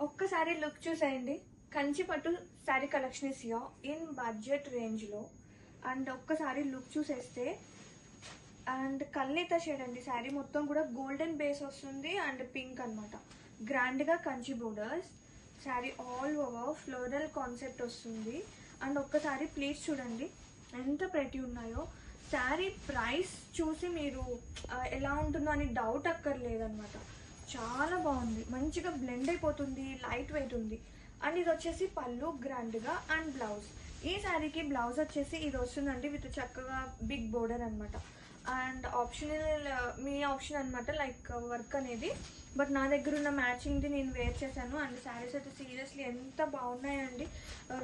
ఒక్కసారి లుక్ చూసేయండి. కంచి పట్టు sari collection is here in budget range లో. అండ్ ఒక్కసారి లుక్ చూసేస్తే అండ్ కల్నేత షేడ్ అండి. శారీ మొత్తం కూడా గోల్డెన్ బేస్ వస్తుంది అండ్ పింక్ అనమాట. గ్రాండ్ గా Kanchi borders. Sari all over floral concept వస్తుంది. అండ్ ఒక్కసారి ప్లీజ్ చూడండి ఎంత ప్రెటీ ఉన్నాయో. శారీ ప్రైస్ చూసి మీరు ఎలా ఉంటుందో అని డౌట్ అక్కర్లేదన్నమాట. చాలా బాగుంది, మంచిగా బ్లెండ్ అయిపోతుంది, లైట్ వెయిట్ ఉంది. అండ్ ఇది వచ్చేసి పళ్ళు గ్రాండ్గా అండ్ బ్లౌజ్. ఈ శారీకి బ్లౌజ్ వచ్చేసి ఇది వస్తుందండి విత్ చక్కగా బిగ్ బోర్డర్ అనమాట. అండ్ ఆప్షనల్ మీ ఆప్షన్ అనమాట లైక్ వర్క్ అనేది. బట్ నా దగ్గర ఉన్న మ్యాచింగ్ది నేను వేర్ చేశాను. అండ్ శారీస్ అయితే సీరియస్లీ ఎంత బాగున్నాయండి.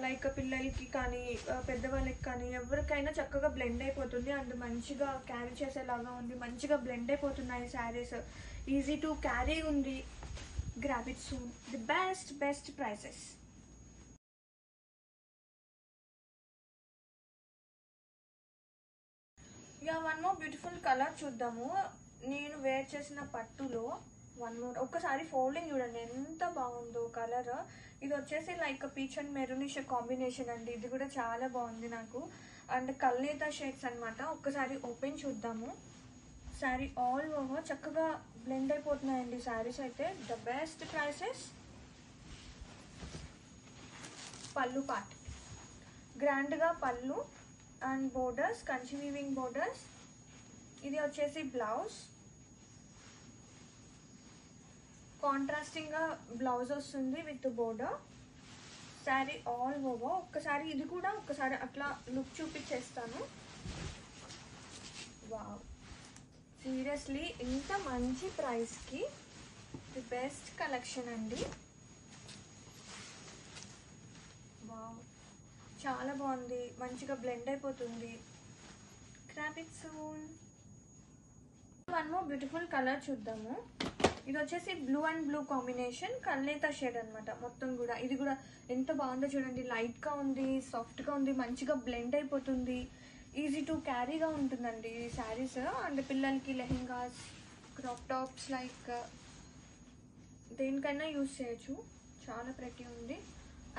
లైక్ పిల్లలకి కానీ పెద్దవాళ్ళకి కానీ ఎవరికైనా చక్కగా బ్లెండ్ అయిపోతుంది. అండ్ మంచిగా క్యారీ చేసేలాగా ఉంది, మంచిగా బ్లెండ్ అయిపోతున్నాయి శారీస్. ఈజీ టు క్యారీ ఉంది. Grab it soon. The best prices. ఇక వన్ మోర్ బ్యూటిఫుల్ కలర్ చూద్దాము. నేను వేర్ చేసిన పట్టులో వన్ మోర్. ఒక్కసారి ఫోల్డింగ్ చూడండి ఎంత బాగుందో కలర్. ఇది వచ్చేసి like peach and maroonish combination అండి. ఇది కూడా చాలా బాగుంది నాకు. అండ్ కల్నేత షేడ్స్ అనమాట. ఒక్కసారి ఓపెన్ చూద్దాము. శారీ ఆల్ ఓవర్ చక్కగా బ్లెండ్ అయిపోతున్నాయండి శారీస్ అయితే. The best prices. పళ్ళు పార్ట్ గ్రాండ్గా పళ్ళు and borders, Kanchi weaving borders. ఇది వచ్చేసి బ్లౌజ్. కాంట్రాస్టింగ్ గా బ్లౌజ్ వస్తుంది with border. Sari all over. ఒక్కసారి ఇది కూడా ఒక్కసారి అట్లా లుక్ చూపించేస్తాను. వావ్, సీరియస్లీ ఇంత మంచి ప్రైస్ కి ది బెస్ట్ కలెక్షన్ అండి. వావ్, చాలా బాగుంది, మంచిగా బ్లెండ్ అయిపోతుంది. Grab it soon. One more beautiful colour చూద్దాము. ఇది వచ్చేసి బ్లూ అండ్ బ్లూ కాంబినేషన్, కల్నేత షేడ్ అనమాట మొత్తం కూడా. ఇది కూడా ఎంత బాగుందో చూడండి. లైట్ గా ఉంది, సాఫ్ట్ గా ఉంది, మంచిగా బ్లెండ్ అయిపోతుంది. ఈజీ టు క్యారీగా ఉంటుందండి ఈ శారీస్. అండ్ పిల్లలకి లెహెంగాస్, క్రాప్ టాప్స్ లైక్ దేనికైనా యూజ్ చేయొచ్చు. చాలా ప్రెటీ ఉంది.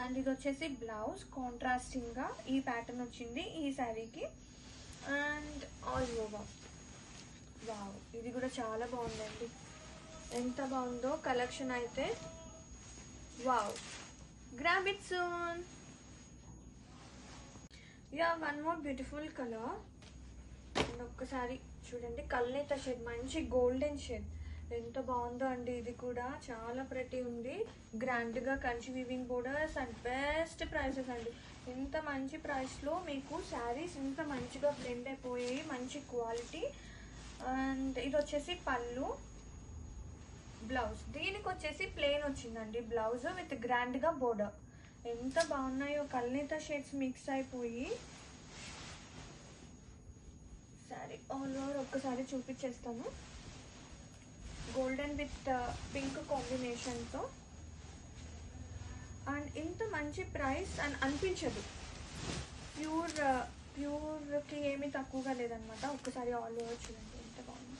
అండ్ ఇది వచ్చేసి బ్లౌజ్. కాంట్రాస్టింగ్ గా ఈ ప్యాటర్న్ వచ్చింది ఈ శారీకి. And all over. వావ్, ఇది కూడా చాలా బాగుందండి. ఎంత బాగుందో కలెక్షన్ అయితే. Wow, grab it soon. Yeah, one more beautiful colour. And ఒక్కసారి చూడండి కల్నేత షేడ్, మంచి గోల్డెన్ షేడ్. ఎంత బాగుందో అండి. ఇది కూడా చాలా ప్రెటీ ఉంది. గ్రాండ్ గా Kanchi weaving borders and best prices అండి. ఇంత మంచి ప్రైస్ లో మీకు శారీస్ ఇంత మంచిగా బ్లెండ్ అయిపోయాయి, మంచి క్వాలిటీ. అండ్ ఇది వచ్చేసి పళ్ళు, బ్లౌజ్. దీనికి వచ్చేసి ప్లెయిన్ వచ్చిందండి బ్లౌజ్ విత్ గ్రాండ్ గా బోర్డర్. ఎంత బాగున్నాయో కల్నేత షేడ్స్ మిక్స్ అయిపోయి. శారీ ఆల్ ఓవర్ ఒక్కసారి చూపించేస్తాను. గోల్డెన్ విత్ పింక్ కాంబినేషన్ తో. అండ్ ఇంత మంచి ప్రైస్ అని అనిపించదు. ప్యూర్కి ఏమీ తక్కువగా లేదనమాట. ఒక్కసారి ఆల్ ఓవర్ చూడండి ఎంత బాగుంది.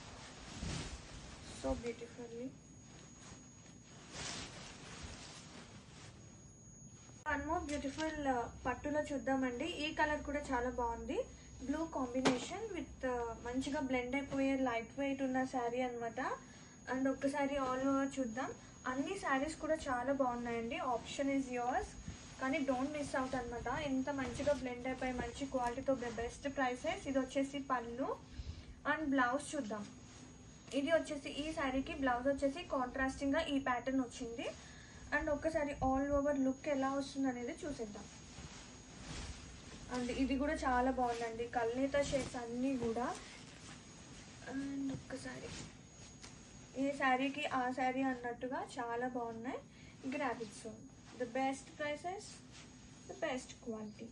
So beautifully. One more beautiful పట్టులో చూద్దామండి. ఈ కలర్ కూడా చాలా బాగుంది. బ్లూ కాంబినేషన్ విత్ మంచిగా బ్లెండ్ అయిపోయే లైట్ వెయిట్ ఉన్న శారీ అనమాట. అండ్ ఒక్కసారి ఆల్ ఓవర్ చూద్దాం. అన్ని శారీస్ కూడా చాలా బాగున్నాయండి. ఆప్షన్ ఈజ్ యోర్స్, కానీ డోంట్ మిస్ అవుట్ అనమాట. ఎంత మంచిగా బ్లెండ్ అయిపోయి మంచి క్వాలిటీతో బెస్ట్ ప్రైసెస్. ఇది వచ్చేసి పళ్ళు అండ్ బ్లౌజ్ చూద్దాం. ఇది వచ్చేసి ఈ శారీకి బ్లౌజ్ వచ్చేసి కాంట్రాస్టింగ్ గా ఈ ప్యాటర్న్ వచ్చింది. అండ్ ఒక్కసారి ఆల్ ఓవర్ లుక్ ఎలా వస్తుంది అనేది చూసేద్దాం. అండ్ ఇది కూడా చాలా బాగుందండి. కల్నేత షేడ్స్ అన్నీ కూడా. అండ్ ఒక్కసారి ఈ శారీకి ఆ శారీ అన్నట్టుగా చాలా బాగున్నాయి. Grab it soon. The best prices, the best quality.